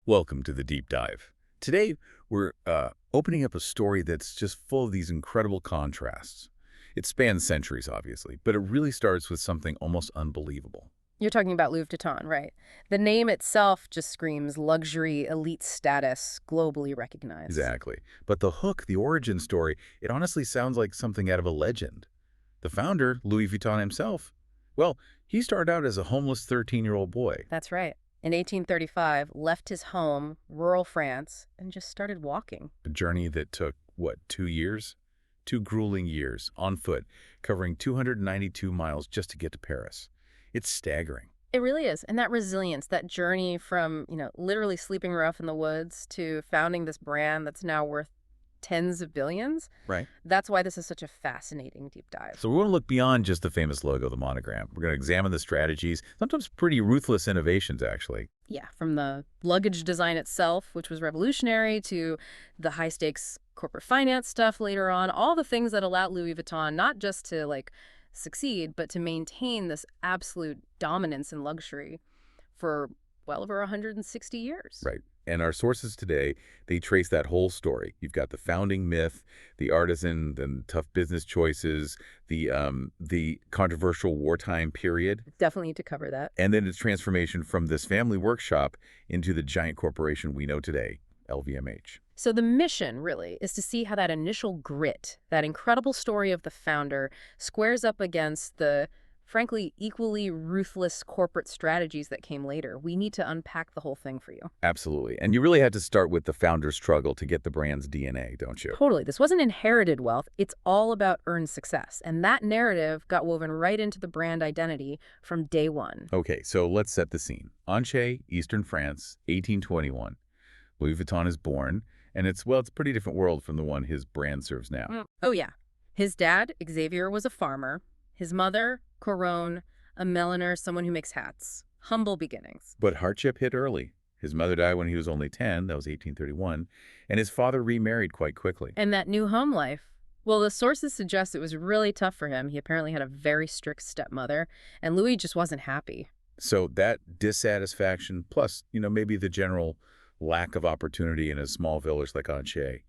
Welcome to the deep dive. Today, we're opening up a story that's just full of these incredible contrasts. It spans centuries, obviously, but it really starts with something almost unbelievable. You're talking about Louis Vuitton, right? The name itself just screams luxury, elite status, globally recognized. Exactly. But the hook, the origin story, it honestly sounds like something out of a legend. The founder, Louis Vuitton himself, well, he started out as a homeless 13-year-old boy. That's right. In 1835, left his home, rural France, and just started walking. A journey that took, what, 2 years? 2 grueling years, on foot, covering 292 miles just to get to Paris. It's staggering. It really is. And that resilience, that journey from, literally sleeping rough in the woods to founding this brand that's now worth tens of billions, Right. that's why this is such a fascinating deep dive. So we want to look beyond just the famous logo, the monogram. We're going to examine the strategies, sometimes pretty ruthless innovations, actually. Yeah, from the luggage design itself, which was revolutionary, to the high-stakes corporate finance stuff later on, all the things that allowed Louis Vuitton not just to, succeed, but to maintain this absolute dominance in luxury for well over 160 years. Right. And our sources today, they trace that whole story. You've got the founding myth, the artisan, then tough business choices, the controversial wartime period, Definitely need to cover that. and then its transformation from this family workshop into the giant corporation we know today, LVMH. So the mission, really, is to see how that initial grit, that incredible story of the founder, squares up against the, frankly, equally ruthless corporate strategies that came later. We need to unpack the whole thing for you. Absolutely. And you really had to start with the founder's struggle to get the brand's DNA, don't you? Totally. This wasn't inherited wealth. It's all about earned success. And that narrative got woven right into the brand identity from day one. Okay, so let's set the scene. Anchay, Eastern France, 1821. Louis Vuitton is born, and it's a pretty different world from the one his brand serves now. Oh, yeah. His dad, Xavier, was a farmer. His mother, Coronne, a milliner, someone who makes hats. Humble beginnings. But hardship hit early. His mother died when he was only 10, that was 1831, and his father remarried quite quickly. And that new home life, well, the sources suggest it was really tough for him. He apparently had a very strict stepmother, and Louis just wasn't happy. So that dissatisfaction, plus, maybe the general lack of opportunity in a small village like Anchay,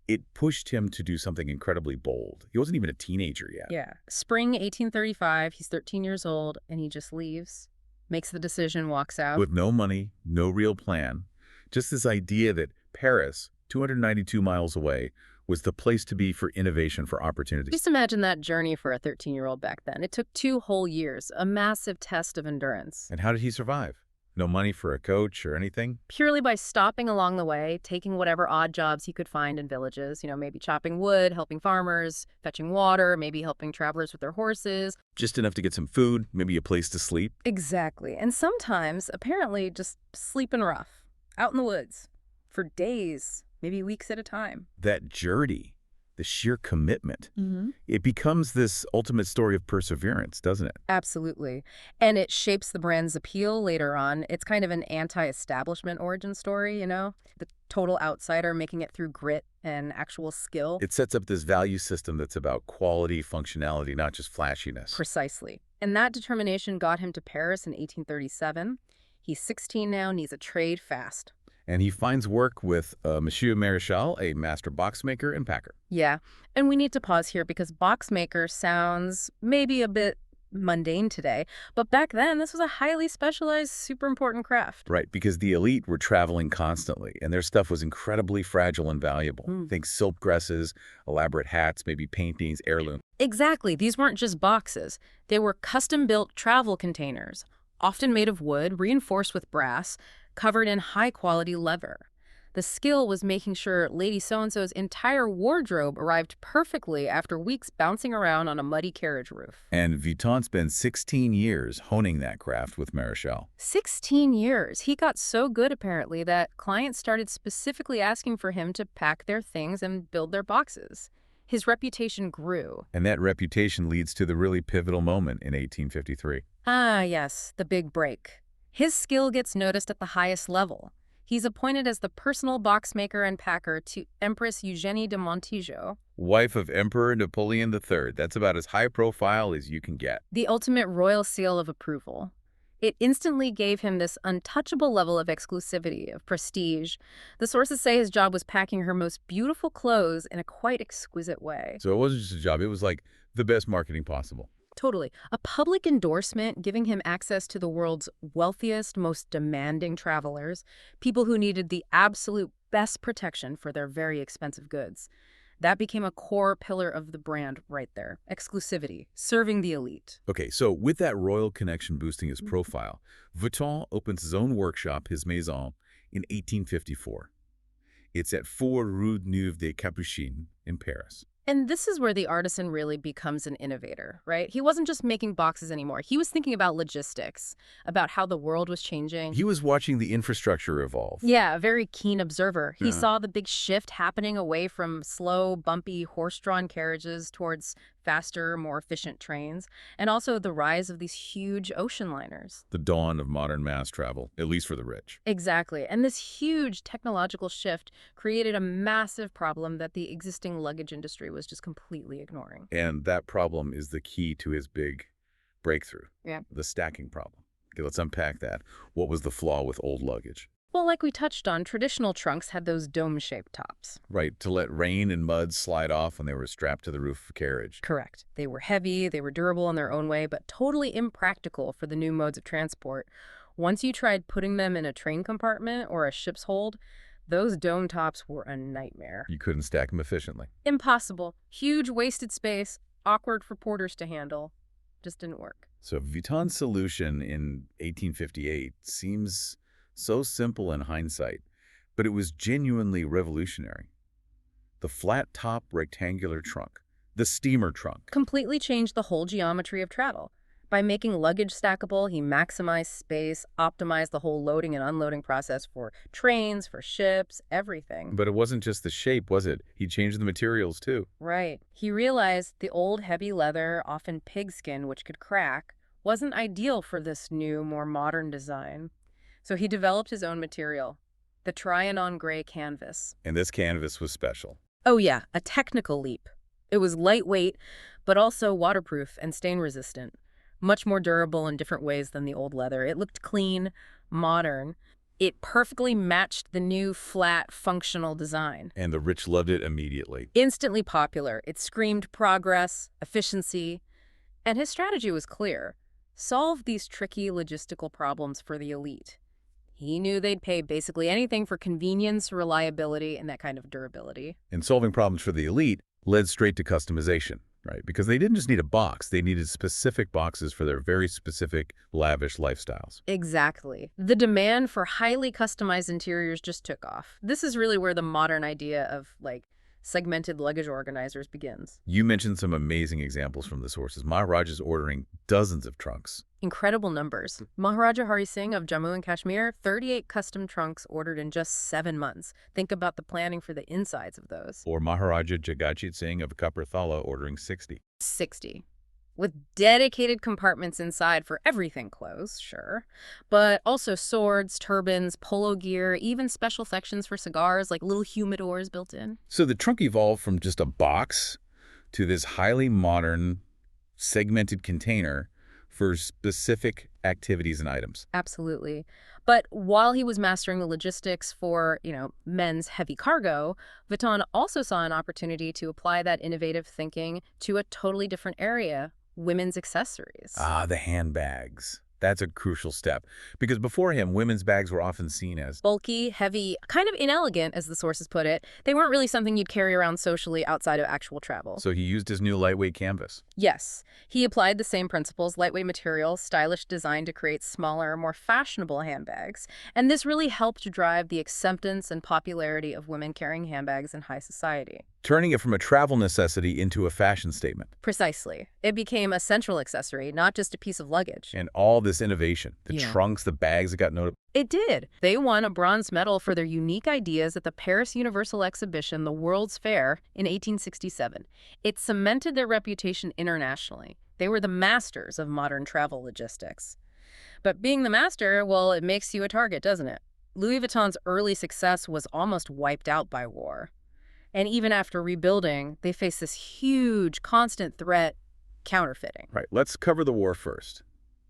it pushed him to do something incredibly bold. He wasn't even a teenager yet. Yeah. Spring 1835, he's 13 years old, and he just leaves, makes the decision, walks out. With no money, no real plan, just this idea that Paris, 292 miles away, was the place to be for innovation, for opportunity. Just imagine that journey for a 13-year-old back then. It took 2 whole years, a massive test of endurance. And how did he survive? No money for a coach or anything? Purely by stopping along the way, taking whatever odd jobs he could find in villages, maybe chopping wood, helping farmers, fetching water, maybe helping travelers with their horses. Just enough to get some food, maybe a place to sleep. Exactly. And sometimes, apparently, just sleeping rough, out in the woods, for days, maybe weeks at a time. That journey, the sheer commitment, it becomes this ultimate story of perseverance, doesn't it? Absolutely. And it shapes the brand's appeal later on. It's kind of an anti-establishment origin story, the total outsider making it through grit and actual skill. It sets up this value system that's about quality, functionality, not just flashiness. Precisely. And that determination got him to Paris in 1837. He's 16 now, needs a trade fast. And he finds work with Monsieur Maréchal, a master boxmaker and packer. Yeah, and we need to pause here because boxmaker sounds maybe a bit mundane today, but back then this was a highly specialized, super important craft. Right, because the elite were traveling constantly, and their stuff was incredibly fragile and valuable. Think silk dresses, elaborate hats, maybe paintings, heirloom. Exactly, these weren't just boxes. They were custom-built travel containers, often made of wood, reinforced with brass, covered in high-quality leather. The skill was making sure Lady So-and-so's entire wardrobe arrived perfectly after weeks bouncing around on a muddy carriage roof. And Vuitton spent 16 years honing that craft with Maréchal. 16 years. He got so good, apparently, that clients started specifically asking for him to pack their things and build their boxes. His reputation grew. And that reputation leads to the really pivotal moment in 1853. Ah, yes, the big break. His skill gets noticed at the highest level. He's appointed as the personal boxmaker and packer to Empress Eugénie de Montijo. Wife of Emperor Napoleon III. That's about as high profile as you can get. The ultimate royal seal of approval. It instantly gave him this untouchable level of exclusivity, of prestige. The sources say his job was packing her most beautiful clothes in a quite exquisite way. So it wasn't just a job. It was like the best marketing possible. Totally. A public endorsement giving him access to the world's wealthiest, most demanding travelers, people who needed the absolute best protection for their very expensive goods. That became a core pillar of the brand right there. Exclusivity, serving the elite. Okay, so with that royal connection boosting his profile, Vuitton opens his own workshop, his Maison, in 1854. It's at 4 Rue Neuve des Capucines in Paris. And this is where the artisan really becomes an innovator, right? He wasn't just making boxes anymore. He was thinking about logistics, about how the world was changing. He was watching the infrastructure evolve. Yeah, a very keen observer. He Yeah. saw the big shift happening away from slow, bumpy, horse-drawn carriages towards faster, more efficient trains, and also the rise of these huge ocean liners. The dawn of modern mass travel, at least for the rich. Exactly. And this huge technological shift created a massive problem that the existing luggage industry was just completely ignoring. And that problem is the key to his big breakthrough. Yeah. The stacking problem. Okay, let's unpack that. What was the flaw with old luggage? Well, like we touched on, traditional trunks had those dome-shaped tops. Right, to let rain and mud slide off when they were strapped to the roof of a carriage. Correct. They were heavy, they were durable in their own way, but totally impractical for the new modes of transport. Once you tried putting them in a train compartment or a ship's hold, those dome tops were a nightmare. You couldn't stack them efficiently. Impossible. Huge wasted space, awkward for porters to handle. Just didn't work. So Vuitton's solution in 1858 seems so simple in hindsight, but it was genuinely revolutionary. The flat-top rectangular trunk, the steamer trunk. Completely changed the whole geometry of travel. By making luggage stackable, he maximized space, optimized the whole loading and unloading process for trains, for ships, everything. But it wasn't just the shape, was it? He changed the materials, too. Right. He realized the old heavy leather, often pigskin, which could crack, wasn't ideal for this new, more modern design. So he developed his own material, the Trianon gray canvas. And this canvas was special. Oh yeah, a technical leap. It was lightweight, but also waterproof and stain-resistant. Much more durable in different ways than the old leather. It looked clean, modern. It perfectly matched the new, flat, functional design. And the rich loved it immediately. Instantly popular. It screamed progress, efficiency. And his strategy was clear. Solve these tricky logistical problems for the elite. He knew they'd pay basically anything for convenience, reliability, and that kind of durability. And solving problems for the elite led straight to customization, right? Because they didn't just need a box. They needed specific boxes for their very specific, lavish lifestyles. Exactly. The demand for highly customized interiors just took off. This is really where the modern idea of, segmented luggage organizers begins. You mentioned some amazing examples from the sources. Maharaja's ordering dozens of trunks. Incredible numbers. Maharaja Hari Singh of Jammu and Kashmir, 38 custom trunks ordered in just 7 months. Think about the planning for the insides of those. Or Maharaja Jagatjit Singh of Kapurthala ordering 60. 60. With dedicated compartments inside for everything clothes, sure. But also swords, turbans, polo gear, even special sections for cigars, like little humidors built in. So the trunk evolved from just a box to this highly modern, segmented container for specific activities and items. Absolutely. But while he was mastering the logistics for, men's heavy cargo, Vuitton also saw an opportunity to apply that innovative thinking to a totally different area, women's accessories. Ah, the handbags. That's a crucial step. Because before him, women's bags were often seen as Bulky, heavy, kind of inelegant, as the sources put it. They weren't really something you'd carry around socially outside of actual travel. So he used his new lightweight canvas. Yes, he applied the same principles, lightweight materials, stylish design to create smaller, more fashionable handbags. And this really helped drive the acceptance and popularity of women carrying handbags in high society. Turning it from a travel necessity into a fashion statement. Precisely. It became a central accessory, not just a piece of luggage. And all this innovation, the Yeah. trunks, the bags that got noted. It did. They won a bronze medal for their unique ideas at the Paris Universal Exhibition, the World's Fair, in 1867. It cemented their reputation internationally. They were the masters of modern travel logistics. But being the master, well, it makes you a target, doesn't it? Louis Vuitton's early success was almost wiped out by war. And even after rebuilding, they faced this huge, constant threat, counterfeiting. Right, let's cover the war first.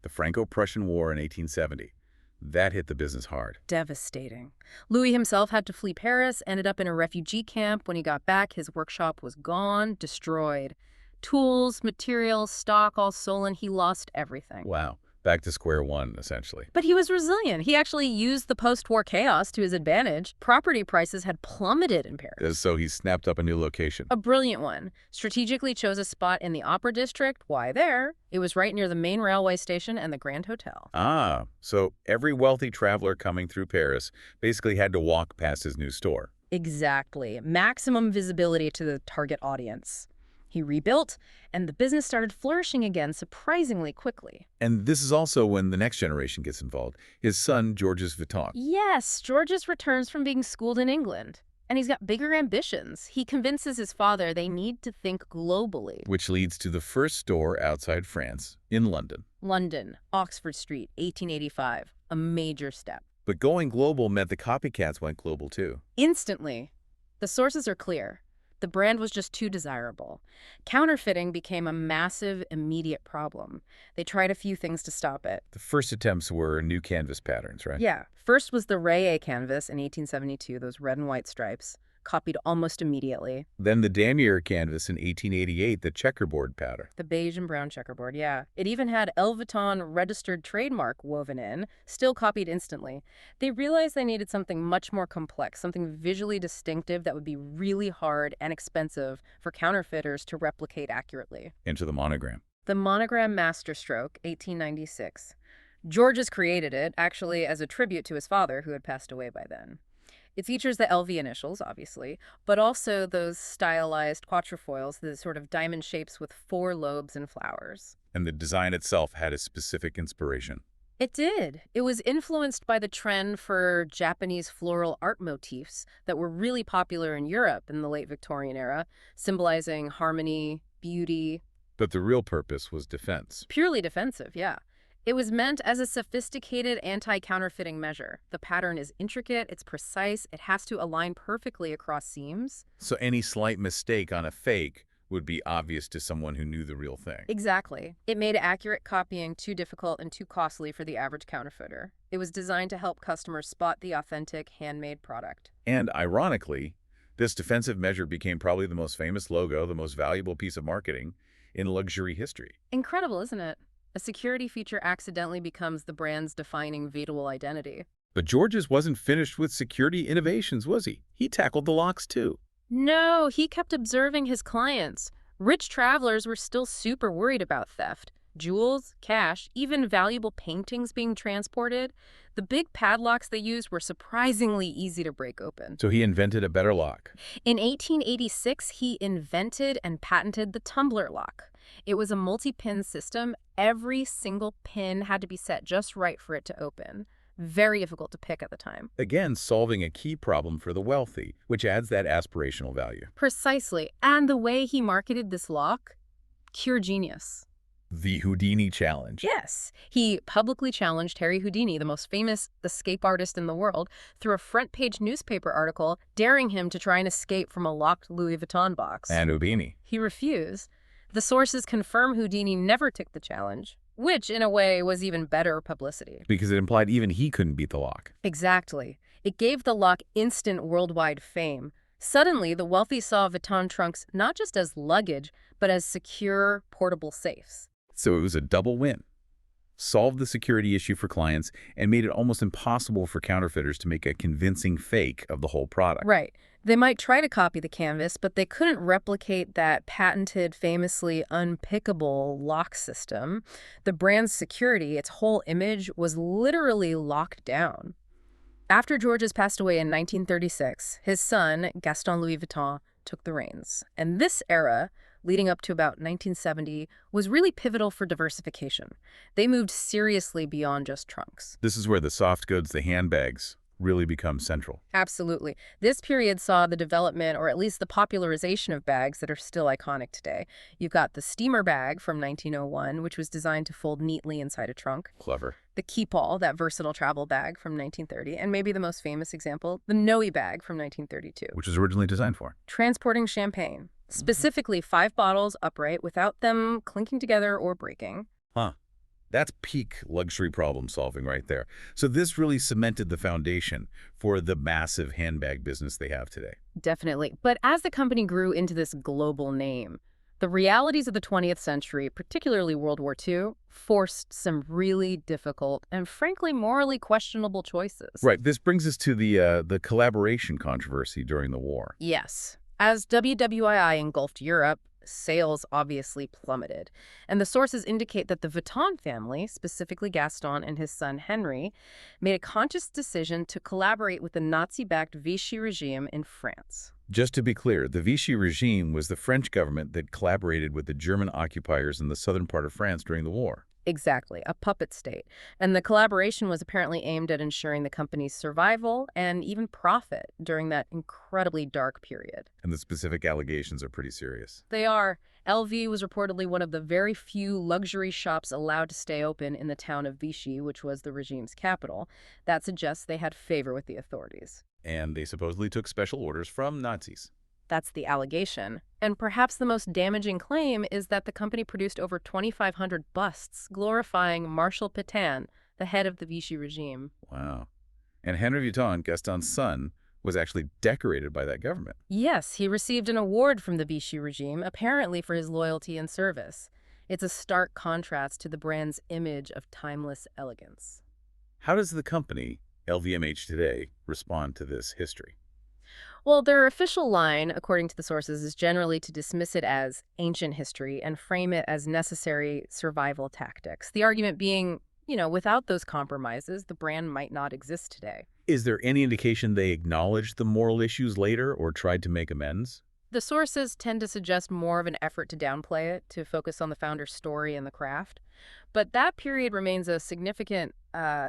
The Franco-Prussian War in 1870. That hit the business hard. Devastating. Louis himself had to flee Paris, ended up in a refugee camp. When he got back, his workshop was gone, destroyed. Tools, materials, stock, all stolen. He lost everything. Wow. Back to square one, essentially. But he was resilient. He actually used the post-war chaos to his advantage. Property prices had plummeted in Paris. So he snapped up a new location. A brilliant one. Strategically chose a spot in the Opera District. Why there? It was right near the main railway station and the Grand Hotel. Ah, so every wealthy traveler coming through Paris basically had to walk past his new store. Exactly. Maximum visibility to the target audience. He rebuilt, and the business started flourishing again surprisingly quickly. And this is also when the next generation gets involved. His son, Georges Vuitton. Yes, Georges returns from being schooled in England, and he's got bigger ambitions. He convinces his father they need to think globally. Which leads to the first store outside France, in London. London, Oxford Street, 1885. A major step. But going global meant the copycats went global too. Instantly. The sources are clear. The brand was just too desirable. Counterfeiting became a massive, immediate problem. They tried a few things to stop it. The first attempts were new canvas patterns, right? Yeah. First was the Rayet canvas in 1872, those red and white stripes, copied almost immediately. Then the Damier canvas in 1888, the checkerboard pattern. The beige and brown checkerboard, yeah. It even had Louis Vuitton registered trademark woven in, still copied instantly. They realized they needed something much more complex, something visually distinctive that would be really hard and expensive for counterfeiters to replicate accurately. Into the monogram. The monogram masterstroke, 1896. Georges created it, actually as a tribute to his father, who had passed away by then. It features the LV initials, obviously, but also those stylized quatrefoils, the sort of diamond shapes with 4 lobes and flowers. And the design itself had a specific inspiration. It did. It was influenced by the trend for Japanese floral art motifs that were really popular in Europe in the late Victorian era, symbolizing harmony, beauty. But the real purpose was defense. Purely defensive, yeah. It was meant as a sophisticated anti-counterfeiting measure. The pattern is intricate, it's precise, it has to align perfectly across seams. So any slight mistake on a fake would be obvious to someone who knew the real thing. Exactly. It made accurate copying too difficult and too costly for the average counterfeiter. It was designed to help customers spot the authentic, handmade product. And ironically, this defensive measure became probably the most famous logo, the most valuable piece of marketing in luxury history. Incredible, isn't it? A security feature accidentally becomes the brand's defining visual identity. But Georges wasn't finished with security innovations, was he? He tackled the locks too. No, he kept observing his clients. Rich travelers were still super worried about theft. Jewels, cash, even valuable paintings being transported. The big padlocks they used were surprisingly easy to break open. So he invented a better lock. In 1886, he invented and patented the tumbler lock. It was a multi-pin system. Every single pin had to be set just right for it to open. Very difficult to pick at the time. Again, solving a key problem for the wealthy, which adds that aspirational value. Precisely. And the way he marketed this lock, pure genius. The Houdini challenge. Yes. He publicly challenged Harry Houdini, the most famous escape artist in the world, through a front-page newspaper article, daring him to try and escape from a locked Louis Vuitton box. And Houdini. He refused. The sources confirm Houdini never took the challenge, which, in a way, was even better publicity. Because it implied even he couldn't beat the lock. Exactly. It gave the lock instant worldwide fame. Suddenly, the wealthy saw Vuitton trunks not just as luggage, but as secure, portable safes. So it was a double win. Solved the security issue for clients and made it almost impossible for counterfeiters to make a convincing fake of the whole product. Right. They might try to copy the canvas, but they couldn't replicate that patented, famously unpickable lock system. The brand's security, its whole image, was literally locked down. After Georges passed away in 1936, his son, Gaston Louis Vuitton, took the reins. And this era, leading up to about 1970, was really pivotal for diversification. They moved seriously beyond just trunks. This is where the soft goods, the handbags, really become central. Absolutely. This period saw the development, or at least the popularization of bags that are still iconic today. You've got the steamer bag from 1901, which was designed to fold neatly inside a trunk. Clever. The keepall, that versatile travel bag from 1930, and maybe the most famous example, the Noe bag from 1932. Which was originally designed for transporting champagne. Specifically 5 bottles upright without them clinking together or breaking. Huh. That's peak luxury problem solving right there. So this really cemented the foundation for the massive handbag business they have today. Definitely. But as the company grew into this global name, the realities of the 20th century, particularly World War II, forced some really difficult and frankly morally questionable choices. Right. This brings us to the collaboration controversy during the war. Yes. As WWII engulfed Europe, sales obviously plummeted. And the sources indicate that the Vuitton family, specifically Gaston and his son Henry, made a conscious decision to collaborate with the Nazi-backed Vichy regime in France. Just to be clear, the Vichy regime was the French government that collaborated with the German occupiers in the southern part of France during the war. Exactly, a puppet state. And the collaboration was apparently aimed at ensuring the company's survival and even profit during that incredibly dark period. And the specific allegations are pretty serious. They are. LV was reportedly one of the very few luxury shops allowed to stay open in the town of Vichy, which was the regime's capital. That suggests they had favor with the authorities. And they supposedly took special orders from Nazis. That's the allegation. And perhaps the most damaging claim is that the company produced over 2,500 busts glorifying Marshal Pétain, the head of the Vichy regime. Wow. And Henry Vuitton, Gaston's son, was actually decorated by that government. Yes, he received an award from the Vichy regime, apparently for his loyalty and service. It's a stark contrast to the brand's image of timeless elegance. How does the company, LVMH today, respond to this history? Well, their official line, according to the sources, is generally to dismiss it as ancient history and frame it as necessary survival tactics. The argument being, without those compromises, the brand might not exist today. Is there any indication they acknowledged the moral issues later or tried to make amends? The sources tend to suggest more of an effort to downplay it, to focus on the founder's story and the craft. But that period remains a significant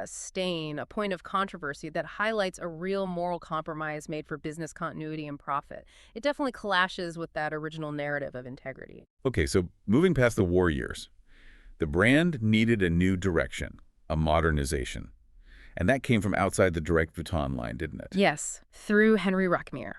stain, a point of controversy that highlights a real moral compromise made for business continuity and profit. It definitely clashes with that original narrative of integrity. Okay, so moving past the war years, the brand needed a new direction, a modernization. And that came from outside the direct Vuitton line, didn't it? Yes, through Henry Rockmere.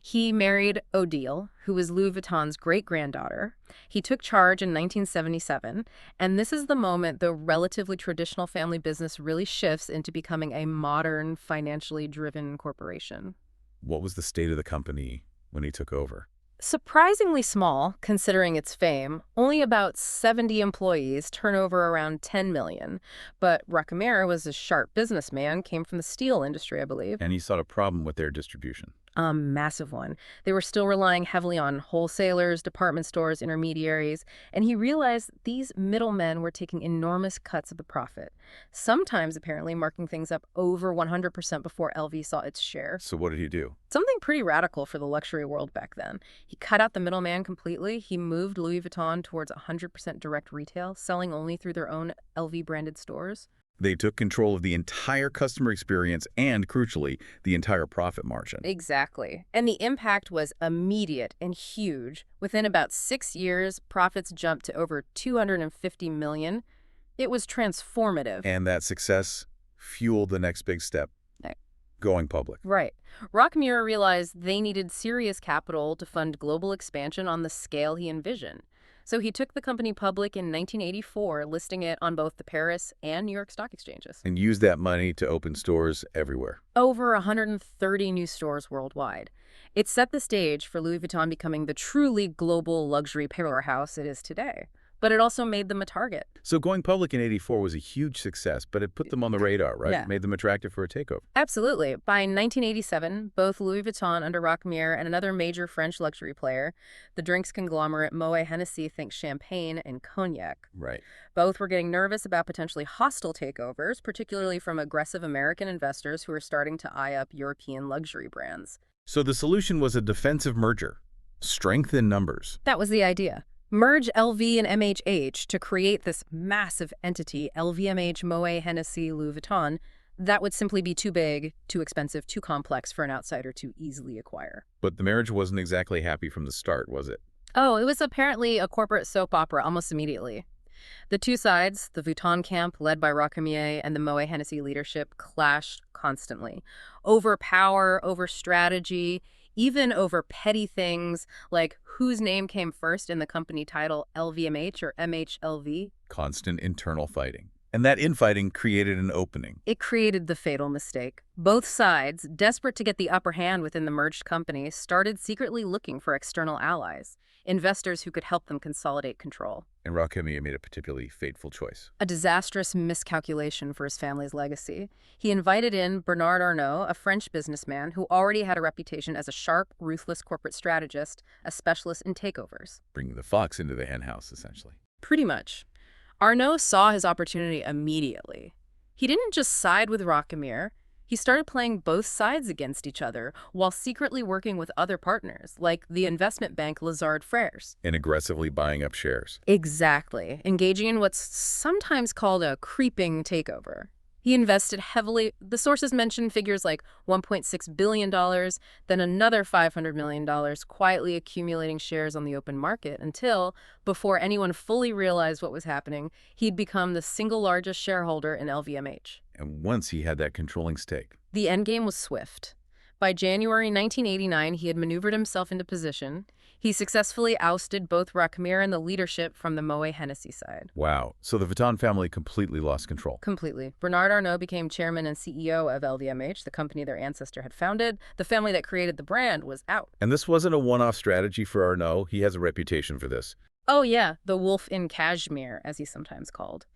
He married Odile, who was Louis Vuitton's great-granddaughter. He took charge in 1977, and this is the moment the relatively traditional family business really shifts into becoming a modern, financially driven corporation. What was the state of the company when he took over? Surprisingly small, considering its fame, only about 70 employees, turnover around 10 million. But Rockmere was a sharp businessman, came from the steel industry, I believe. And he saw a problem with their distribution. A massive one. They were still relying heavily on wholesalers, department stores, intermediaries, and he realized these middlemen were taking enormous cuts of the profit, sometimes apparently marking things up over 100% before LV saw its share. So what did he do? Something pretty radical for the luxury world back then. He cut out the middleman completely. He moved Louis Vuitton towards 100% direct retail, selling only through their own LV-branded stores. They took control of the entire customer experience and, crucially, the entire profit margin. Exactly. And the impact was immediate and huge. Within about 6 years, profits jumped to over 250 million. It was transformative. And that success fueled the next big step, Right. going public. Right. Rockmere realized they needed serious capital to fund global expansion on the scale he envisioned. So he took the company public in 1984, listing it on both the Paris and New York stock exchanges. And used that money to open stores everywhere. Over 130 new stores worldwide. It set the stage for Louis Vuitton becoming the truly global luxury powerhouse it is today. But it also made them a target. So going public in '84 was a huge success, but it put them on the radar, right? Yeah. Made them attractive for a takeover. Absolutely. By 1987, both Louis Vuitton under Rockmere and another major French luxury player, the drinks conglomerate Moet Hennessy, think champagne and cognac. Right. Both were getting nervous about potentially hostile takeovers, particularly from aggressive American investors who were starting to eye up European luxury brands. So the solution was a defensive merger. Strength in numbers. That was the idea. Merge LV and MHH to create this massive entity, LVMH, Moet Hennessy, Louis Vuitton, that would simply be too big, too expensive, too complex for an outsider to easily acquire. But the marriage wasn't exactly happy from the start, was it? Oh, it was apparently a corporate soap opera almost immediately. The two sides, the Vuitton camp led by Rockmere and the Moet Hennessy leadership, clashed constantly. Over power, over strategy, even over petty things like whose name came first in the company title, LVMH or MHLV. Constant internal fighting. And that infighting created an opening. It created the fatal mistake. Both sides, desperate to get the upper hand within the merged company, started secretly looking for external allies, investors who could help them consolidate control. And Rakemi made a particularly fateful choice. A disastrous miscalculation for his family's legacy. He invited in Bernard Arnault, a French businessman who already had a reputation as a sharp, ruthless corporate strategist, a specialist in takeovers. Bringing the fox into the henhouse, essentially. Pretty much. Arnault saw his opportunity immediately. He didn't just side with Rakemir. He started playing both sides against each other while secretly working with other partners, like the investment bank Lazard Frères. And aggressively buying up shares. Exactly, engaging in what's sometimes called a creeping takeover. He invested heavily. The sources mention figures like $1.6 billion, then another $500 million, quietly accumulating shares on the open market until, before anyone fully realized what was happening, he'd become the single largest shareholder in LVMH. And once he had that controlling stake. The endgame was swift. By January 1989, he had maneuvered himself into position. He successfully ousted both Rakemir and the leadership from the Moet Hennessy side. Wow. So the Vuitton family completely lost control. Completely. Bernard Arnault became chairman and CEO of LVMH, the company their ancestor had founded. The family that created the brand was out. And this wasn't a one-off strategy for Arnault. He has a reputation for this. Oh yeah, the wolf in cashmere, as he's sometimes called.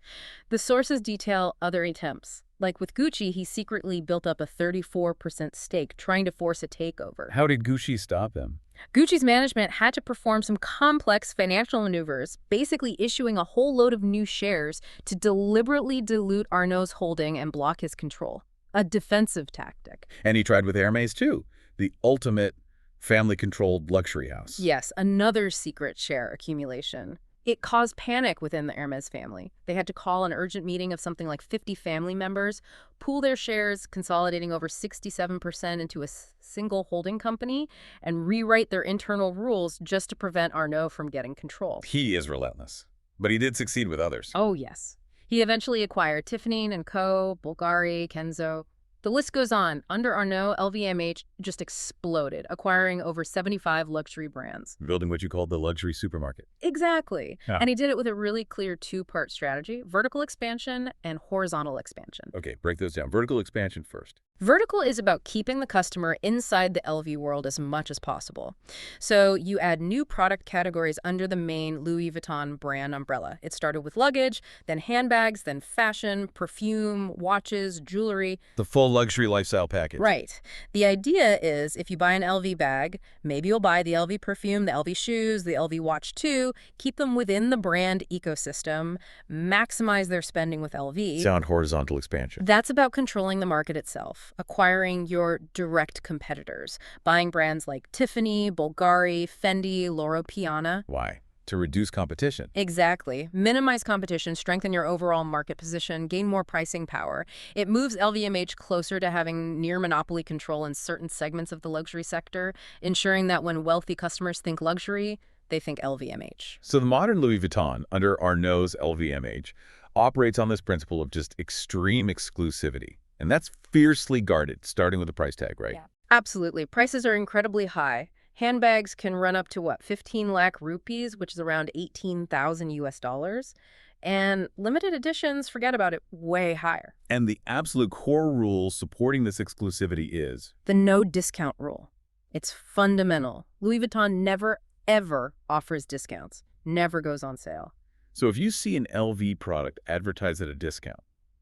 The sources detail other attempts. Like with Gucci, he secretly built up a 34% stake, trying to force a takeover. How did Gucci stop him? Gucci's management had to perform some complex financial maneuvers, basically issuing a whole load of new shares to deliberately dilute Arnault's holding and block his control. A defensive tactic. And he tried with Hermès too, the ultimate family-controlled luxury house. Yes, another secret share accumulation. It caused panic within the Hermès family. They had to call an urgent meeting of something like 50 family members, pool their shares, consolidating over 67% into a single holding company, and rewrite their internal rules just to prevent Arnault from getting control. He is relentless, but he did succeed with others. Oh, yes. He eventually acquired Tiffany & Co., Bulgari, Kenzo. The list goes on. Under Arnault, LVMH just exploded, acquiring over 75 luxury brands. Building what you call the luxury supermarket. Exactly. Yeah. And he did it with a really clear two-part strategy, vertical expansion and horizontal expansion. Okay, break those down. Vertical expansion first. Vertical is about keeping the customer inside the LV world as much as possible. So you add new product categories under the main Louis Vuitton brand umbrella. It started with luggage, then handbags, then fashion, perfume, watches, jewelry. The full luxury lifestyle package. Right. The idea is if you buy an LV bag, maybe you'll buy the LV perfume, the LV shoes, the LV watch too. Keep them within the brand ecosystem, maximize their spending with LV. Sound horizontal expansion. That's about controlling the market itself, acquiring your direct competitors, buying brands like Tiffany, Bulgari, Fendi, Loro Piana. Why? To reduce competition. Exactly. Minimize competition, strengthen your overall market position, gain more pricing power. It moves LVMH closer to having near monopoly control in certain segments of the luxury sector, ensuring that when wealthy customers think luxury, they think LVMH. So the modern Louis Vuitton, under Arnault's LVMH, operates on this principle of just extreme exclusivity. And that's fiercely guarded, starting with the price tag, right? Yeah. Absolutely. Prices are incredibly high. Handbags can run up to, 15 lakh rupees, which is around 18,000 US dollars. And limited editions, forget about it, way higher. And the absolute core rule supporting this exclusivity is The no discount rule. It's fundamental. Louis Vuitton never, ever offers discounts. Never goes on sale. so if you see an LV product advertised at a discount,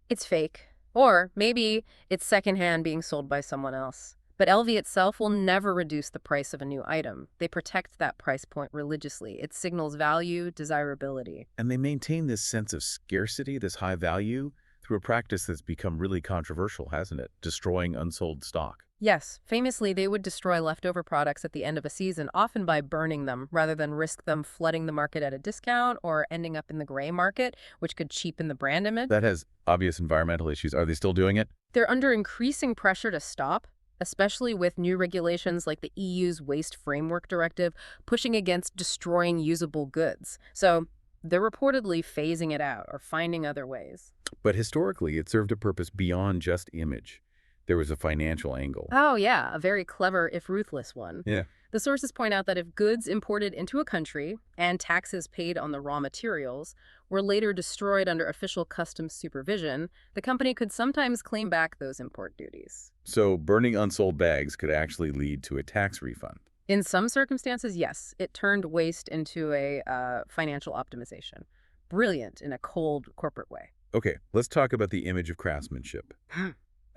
It's fake. Or maybe it's secondhand being sold by someone else. But LV itself will never reduce the price of a new item. They protect that price point religiously. It signals value, desirability. and they maintain this sense of scarcity, this high value, through a practice that's become really controversial, hasn't it? Destroying unsold stock. Yes, famously, they would destroy leftover products at the end of a season, often by burning them, rather than risk them flooding the market at a discount or ending up in the gray market, which could cheapen the brand image. That has obvious environmental issues. Are they still doing it? They're under increasing pressure to stop, especially with new regulations like the EU's Waste Framework Directive pushing against destroying usable goods. So they're reportedly phasing it out or finding other ways. But historically, it served a purpose beyond just image. There was a financial angle. Oh, yeah, a very clever, if ruthless one. Yeah. The sources point out that if goods imported into a country and taxes paid on the raw materials were later destroyed under official customs supervision, the company could sometimes claim back those import duties. So burning unsold bags could actually lead to a tax refund. In some circumstances, yes, it turned waste into a financial optimization. Brilliant in a cold corporate way. Okay, let's talk about the image of craftsmanship.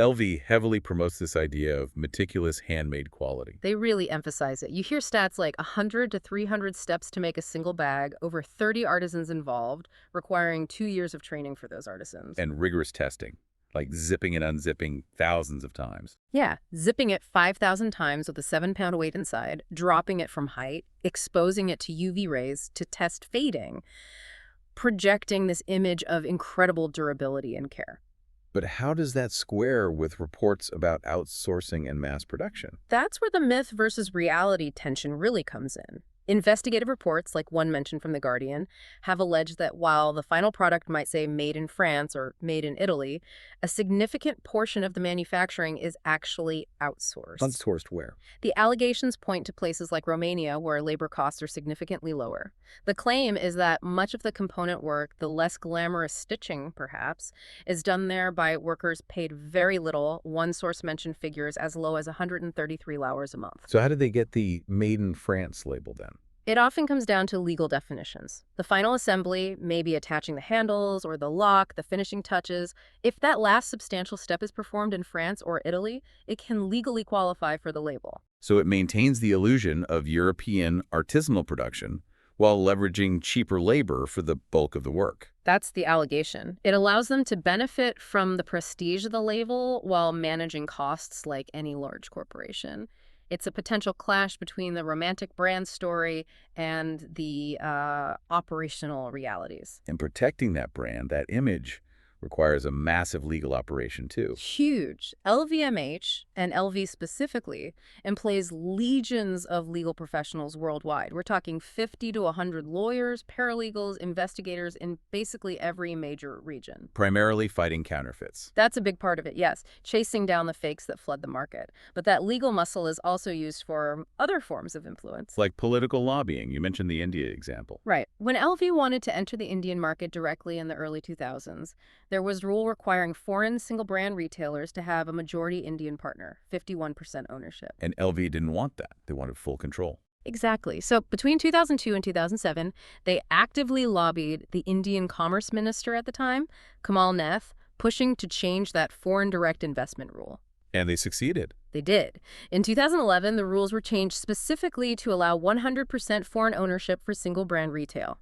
LV heavily promotes this idea of meticulous handmade quality. They really emphasize it. You hear stats like 100 to 300 steps to make a single bag, over 30 artisans involved, requiring 2 years of training for those artisans. And rigorous testing, like zipping and unzipping thousands of times. Yeah, zipping it 5,000 times with a 7-pound weight inside, dropping it from height, exposing it to UV rays to test fading, projecting this image of incredible durability and care. But how does that square with reports about outsourcing and mass production? That's where the myth versus reality tension really comes in. Investigative reports, like one mentioned from The Guardian, have alleged that while the final product might say made in France or made in Italy, a significant portion of the manufacturing is actually outsourced. Outsourced where? The allegations point to places like Romania, where labor costs are significantly lower. The claim is that much of the component work, the less glamorous stitching perhaps, is done there by workers paid very little. One source mentioned figures as low as 133 hours a month. So how did they get the Made in France label then? It often comes down to legal definitions. The final assembly, maybe attaching the handles or the lock, the finishing touches. If that last substantial step is performed in France or Italy, it can legally qualify for the label. So it maintains the illusion of European artisanal production while leveraging cheaper labor for the bulk of the work. That's the allegation. It allows them to benefit from the prestige of the label while managing costs like any large corporation. It's a potential clash between the romantic brand story and the operational realities. And protecting that brand, that image, requires a massive legal operation too. Huge. LVMH, and LV specifically, employs legions of legal professionals worldwide. We're talking 50 to 100 lawyers, paralegals, investigators in basically every major region. Primarily fighting counterfeits. That's a big part of it, yes, chasing down the fakes that flood the market. But that legal muscle is also used for other forms of influence. Like political lobbying. You mentioned the India example. Right. When LV wanted to enter the Indian market directly in the early 2000s, there was a rule requiring foreign single-brand retailers to have a majority Indian partner, 51% ownership. And LV didn't want that. They wanted full control. Exactly. So between 2002 and 2007, they actively lobbied the Indian Commerce Minister at the time, Kamal Nath, pushing to change that foreign direct investment rule. And they succeeded. They did. In 2011, the rules were changed specifically to allow 100% foreign ownership for single-brand retail.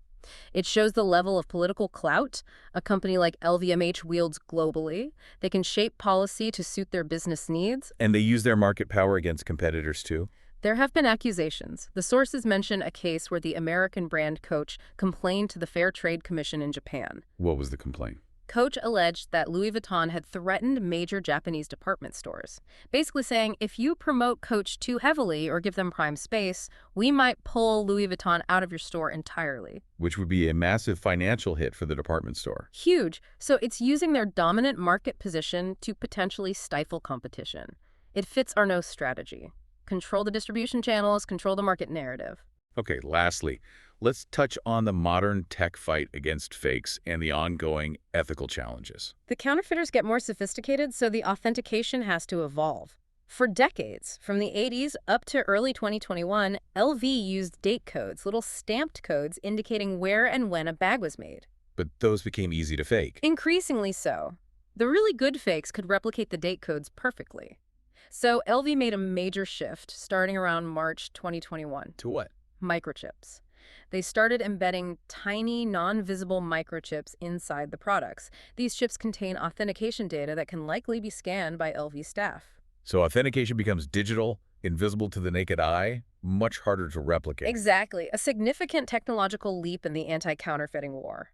It shows the level of political clout a company like LVMH wields globally. They can shape policy to suit their business needs. And they use their market power against competitors too. There have been accusations. The sources mention a case where the American brand Coach complained to the Fair Trade Commission in Japan. What was the complaint? Coach alleged that Louis Vuitton had threatened major Japanese department stores, basically saying, if you promote Coach too heavily or give them prime space, we might pull Louis Vuitton out of your store entirely. Which would be a massive financial hit for the department store. Huge. So it's using their dominant market position to potentially stifle competition. It fits Arnault's strategy. Control the distribution channels, control the market narrative. Okay, lastly, let's touch on the modern tech fight against fakes and the ongoing ethical challenges. The counterfeiters get more sophisticated, so the authentication has to evolve. For decades, from the 80s up to early 2021, LV used date codes, little stamped codes indicating where and when a bag was made. But those became easy to fake. Increasingly so. The really good fakes could replicate the date codes perfectly. So LV made a major shift starting around March 2021. To what? Microchips. They started embedding tiny, non-visible microchips inside the products. These chips contain authentication data that can likely be scanned by LV staff. So authentication becomes digital, invisible to the naked eye, much harder to replicate. Exactly. A significant technological leap in the anti-counterfeiting war.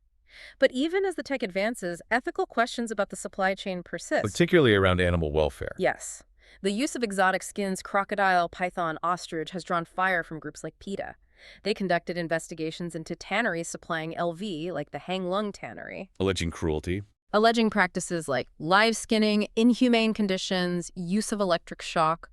But even as the tech advances, ethical questions about the supply chain persist. Particularly around animal welfare. Yes. The use of exotic skins, crocodile, python, ostrich, has drawn fire from groups like PETA. They conducted investigations into tanneries supplying LV, like the Hang Lung Tannery. Alleging cruelty. alleging practices like live skinning, inhumane conditions, use of electric shock,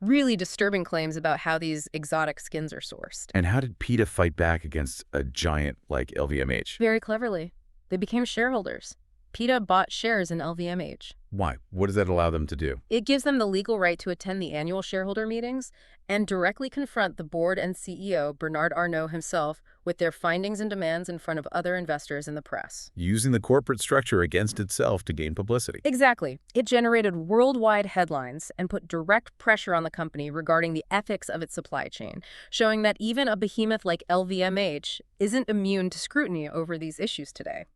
really disturbing claims about how these exotic skins are sourced. And how did PETA fight back against a giant like LVMH? Very cleverly, they became shareholders. PETA bought shares in LVMH. Why? What does that allow them to do? It gives them the legal right to attend the annual shareholder meetings and directly confront the board and CEO, Bernard Arnault himself, with their findings and demands in front of other investors in the press. Using the corporate structure against itself to gain publicity. Exactly. It generated worldwide headlines and put direct pressure on the company regarding the ethics of its supply chain, showing that even a behemoth like LVMH isn't immune to scrutiny over these issues today.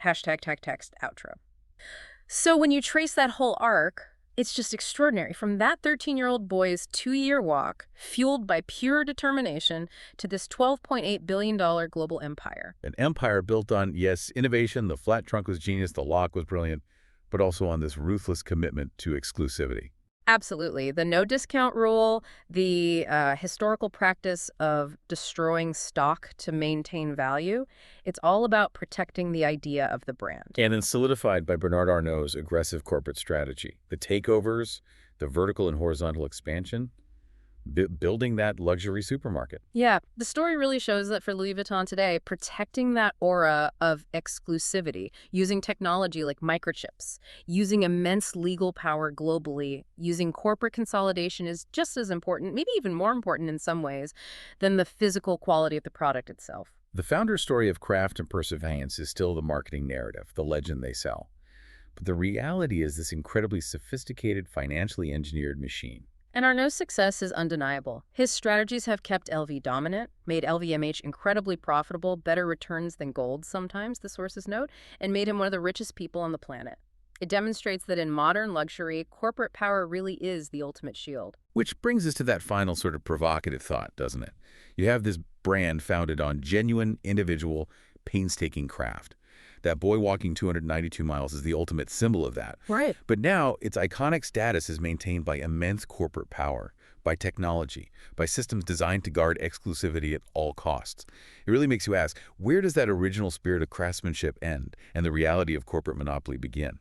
Hashtag tag text outro. So when you trace that whole arc, it's just extraordinary. From that 13-year-old boy's 2-year walk, fueled by pure determination, to this $12.8 billion global empire. An empire built on, yes, innovation, the flat trunk was genius, the lock was brilliant, but also on this ruthless commitment to exclusivity. Absolutely. The no discount rule, the historical practice of destroying stock to maintain value, it's all about protecting the idea of the brand. And then solidified by Bernard Arnault's aggressive corporate strategy. The takeovers, the vertical and horizontal expansion, building that luxury supermarket. Yeah, the story really shows that for Louis Vuitton today, protecting that aura of exclusivity, using technology like microchips, using immense legal power globally, using corporate consolidation is just as important, maybe even more important in some ways, than the physical quality of the product itself. The founder's story of craft and perseverance is still the marketing narrative, the legend they sell. But the reality is this incredibly sophisticated, financially engineered machine. And Arnault's success is undeniable. His strategies have kept LV dominant, made LVMH incredibly profitable, better returns than gold sometimes, the sources note, and made him one of the richest people on the planet. It demonstrates that in modern luxury, corporate power really is the ultimate shield. Which brings us to that final sort of provocative thought, doesn't it? You have this brand founded on genuine, individual, painstaking craft. That boy walking 292 miles is the ultimate symbol of that. Right. But now, its iconic status is maintained by immense corporate power, by technology, by systems designed to guard exclusivity at all costs. It really makes you ask, where does that original spirit of craftsmanship end and the reality of corporate monopoly begin?